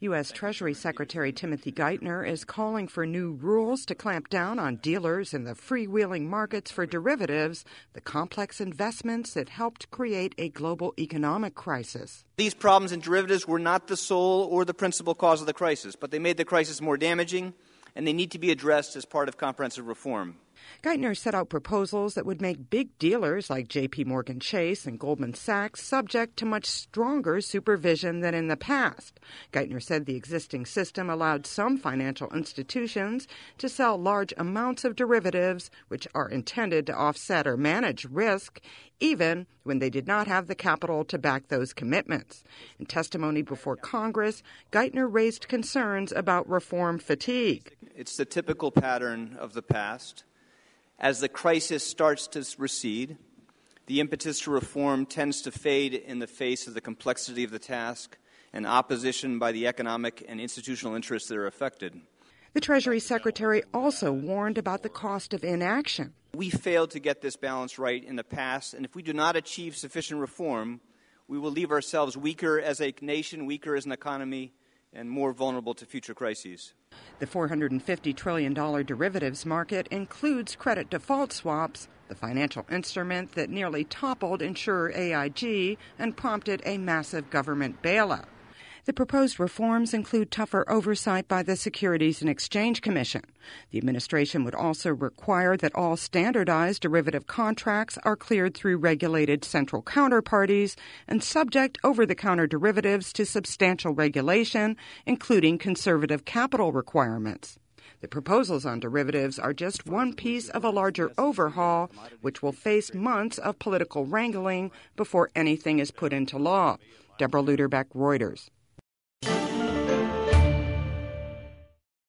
U.S. Treasury Secretary Timothy Geithner is calling for new rules to clamp down on dealers in the freewheeling markets for derivatives, the complex investments that helped create a global economic crisis. These problems in derivatives were not the sole or the principal cause of the crisis, but they made the crisis more damaging, and they need to be addressed as part of comprehensive reform. Geithner set out proposals that would make big dealers like J.P. Morgan Chase and Goldman Sachs subject to much stronger supervision than in the past. Geithner said the existing system allowed some financial institutions to sell large amounts of derivatives, which are intended to offset or manage risk, even when they did not have the capital to back those commitments. In testimony before Congress, Geithner raised concerns about reform fatigue. It's the typical pattern of the past. As the crisis starts to recede, the impetus to reform tends to fade in the face of the complexity of the task and opposition by the economic and institutional interests that are affected. The Treasury Secretary also warned about the cost of inaction. We failed to get this balance right in the past, and if we do not achieve sufficient reform, we will leave ourselves weaker as a nation, weaker as an economy, and more vulnerable to future crises. The $450 trillion derivatives market includes credit default swaps, the financial instrument that nearly toppled insurer AIG and prompted a massive government bailout. The proposed reforms include tougher oversight by the Securities and Exchange Commission. The administration would also require that all standardized derivative contracts are cleared through regulated central counterparties and subject over-the-counter derivatives to substantial regulation, including conservative capital requirements. The proposals on derivatives are just one piece of a larger overhaul, which will face months of political wrangling before anything is put into law. Deborah Luderbeck, Reuters.